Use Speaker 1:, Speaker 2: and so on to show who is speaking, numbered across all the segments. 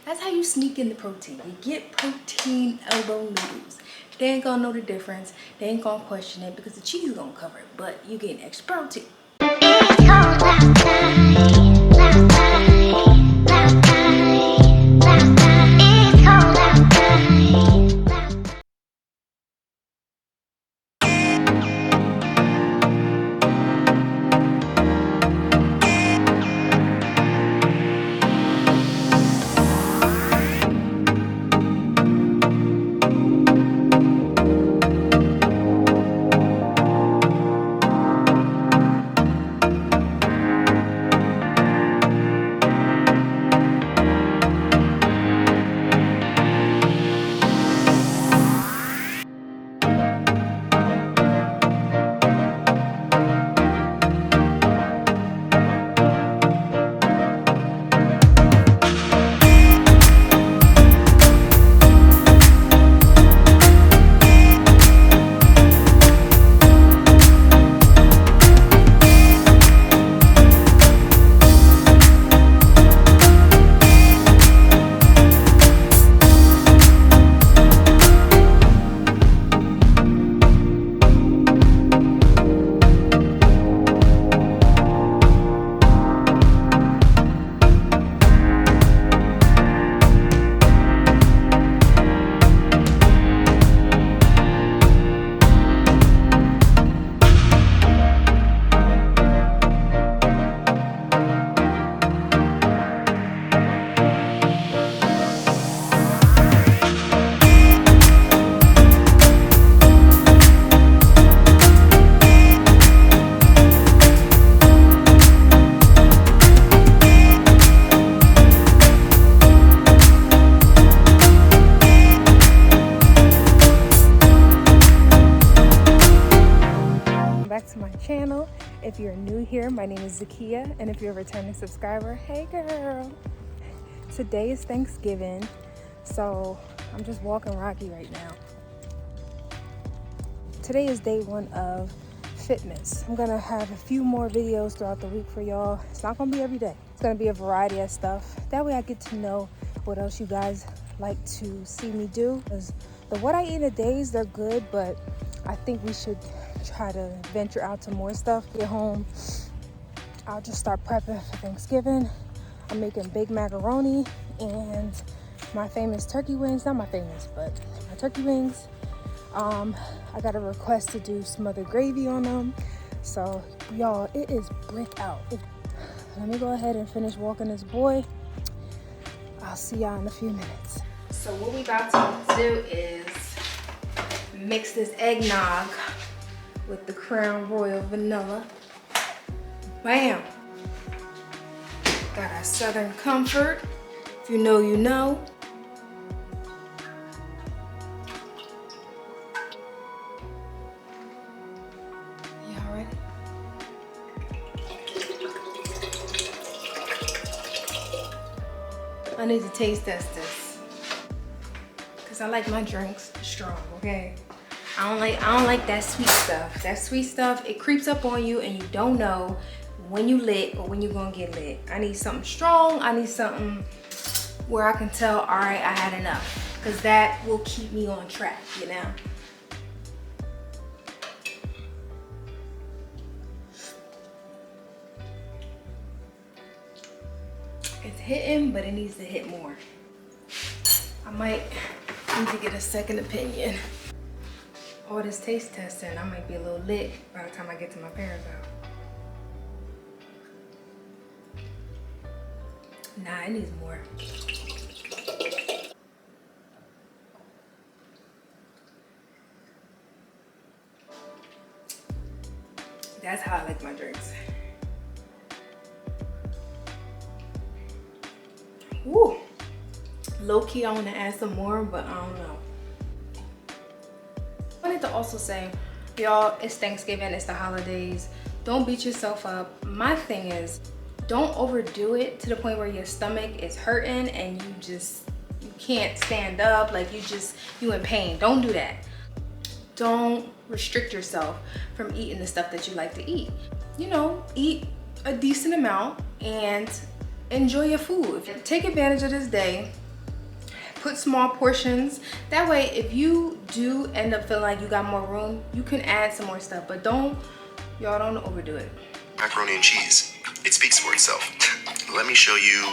Speaker 1: That's how you sneak in the protein. You get protein elbow noodles. They ain't gonna know the difference. They ain't gonna question it because the cheese is gonna cover it. But you getting extra protein.
Speaker 2: It's cold outside, outside, outside, outside. It's cold outside.
Speaker 1: Back to my channel. If you're new here, my name is Zakia, and if you're a returning subscriber, hey girl. Today is Thanksgiving, so I'm just walking Rocky right now. Today is day one of Fitmas. I'm gonna have a few more videos throughout the week for y'all. It's not gonna be every day. It's gonna be a variety of stuff. That way I get to know what else you guys like to see me do. Because the what I eat in a days, they're good, but I think we should try to venture out to more stuff. Get home, I'll just start prepping for Thanksgiving. I'm making big macaroni and my famous turkey wings. Not my famous, but my turkey wings. I got a request to do smothered gravy on them. So y'all, it is brick out. Let me go ahead and finish walking this boy. I'll see y'all in a few minutes. So what we about to do is mix this eggnog with the Crown Royal vanilla. Bam! Got our Southern Comfort. If you know, you know. Y'all ready? I need to taste test this because I like my drinks strong, okay? I don't like that sweet stuff. That sweet stuff, it creeps up on you and you don't know when you lit or when you're gonna get lit. I need something strong. I need something where I can tell, all right, I had enough. Because that will keep me on track, you know? It's hitting, but it needs to hit more. I might need to get a second opinion. All this taste testing, I might be a little lit by the time I get to my parents' house. Nah, it needs more. That's how I like my drinks. Woo! Low key, I want to add some more, but I don't know. I wanted to also say, y'all, it's Thanksgiving, it's the holidays. Don't beat yourself up. My thing is, don't overdo it to the point where your stomach is hurting and you can't stand up, like you in pain. Don't do that. Don't restrict yourself from eating the stuff that you like to eat. You know, eat a decent amount and enjoy your food. Take advantage of this day put small portions. That way, if you do end up feeling like you got more room, you can add some more stuff, but y'all don't overdo it.
Speaker 3: Macaroni and cheese. It speaks for itself. Let me show you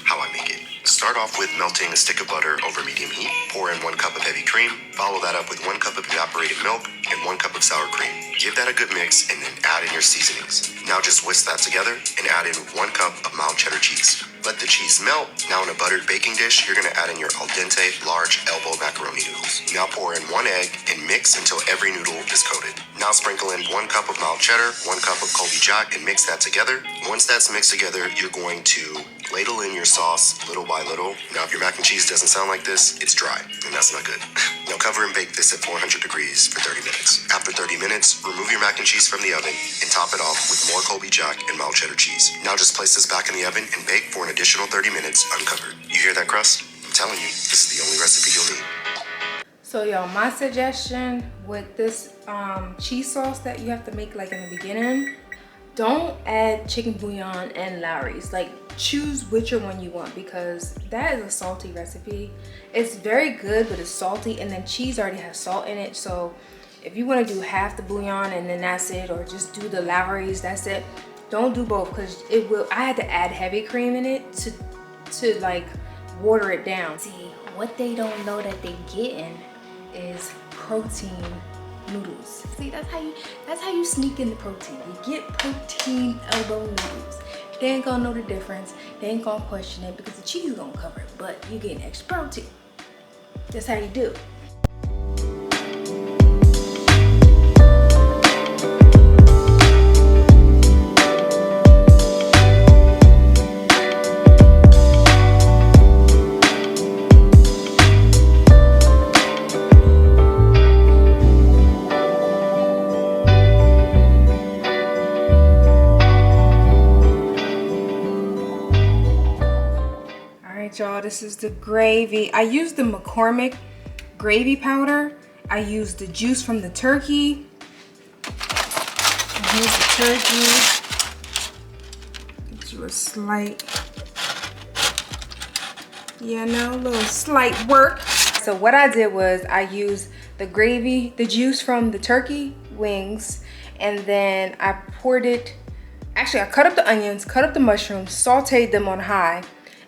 Speaker 3: how I make it. Start off with melting a stick of butter over medium heat. Pour in 1 cup of heavy cream. Follow that up with 1 cup of evaporated milk and 1 cup of sour cream. Give that a good mix and then add in your seasonings. Now just whisk that together and add in 1 cup of mild cheddar cheese. Let the cheese melt. Now in a buttered baking dish, you're gonna add in your al dente large elbow macaroni noodles. Now pour in 1 egg and mix until every noodle is coated. Now sprinkle in 1 cup of mild cheddar, 1 cup of Colby Jack, and mix that together. Once that's mixed together, you're going to ladle in your sauce little by little. Now if your mac and cheese doesn't sound like this, it's dry, and that's not good. Now cover and bake this at 400 degrees for 30 minutes. After 30 minutes, remove your mac and cheese from the oven and top it off with more Colby Jack and mild cheddar cheese. Now just place this back in the oven and bake for an additional 30 minutes uncovered. You hear that crust? I'm telling you, this is the only recipe you'll need.
Speaker 1: So y'all, my suggestion with this cheese sauce that you have to make like in the beginning, don't add chicken bouillon and Lawry's. Like, choose which one you want, because that is a salty recipe. It's very good, but it's salty, and then cheese already has salt in it. So if you want to do half the bouillon and then that's it, or just do the Lawry's, that's it. Don't do both, because it will. I had to add heavy cream in it to like water it down. See, what they don't know that they getting is protein noodles. See, that's how you sneak in the protein. You get protein elbow noodles. They ain't gonna know the difference. They ain't gonna question it because the cheese gonna cover it, but you getting extra protein. That's how you do it. Y'all, this is the gravy. I used the McCormick gravy powder. I used the juice from the turkey. Here's the turkey. Get you a slight, a little slight work. So what I did was I used the gravy, the juice from the turkey wings, and then I poured it. Actually, I cut up the onions, cut up the mushrooms, sauteed them on high.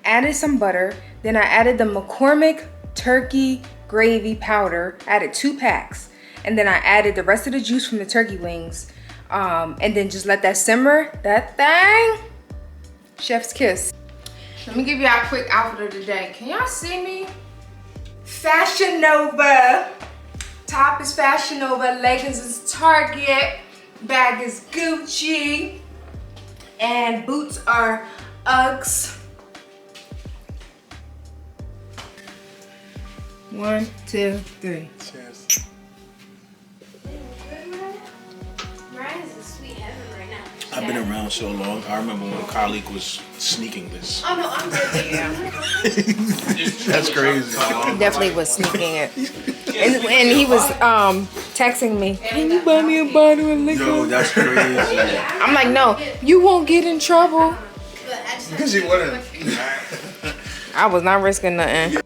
Speaker 1: Added some butter, then I added the McCormick turkey gravy powder, added 2 packs, and then I added the rest of the juice from the turkey wings, and then just let that simmer. That thing, chef's kiss. Let me give y'all a quick outfit of the day. Can y'all see me? Fashion Nova. Top is Fashion Nova, leggings is Target, bag is Gucci, and boots are Uggs. 1, 2, 3.
Speaker 3: Cheers.
Speaker 2: Ryan's a sweet heaven right now.
Speaker 4: I've been around so long. I remember when a colleague was sneaking this.
Speaker 2: Oh no, I'm good.
Speaker 4: That's crazy.
Speaker 1: He definitely was sneaking it. And he was texting me, can you buy me a bottle of liquor?
Speaker 4: Yo, that's crazy.
Speaker 1: I'm like, no, you won't get in trouble.
Speaker 4: Because you wouldn't.
Speaker 1: I was not risking nothing.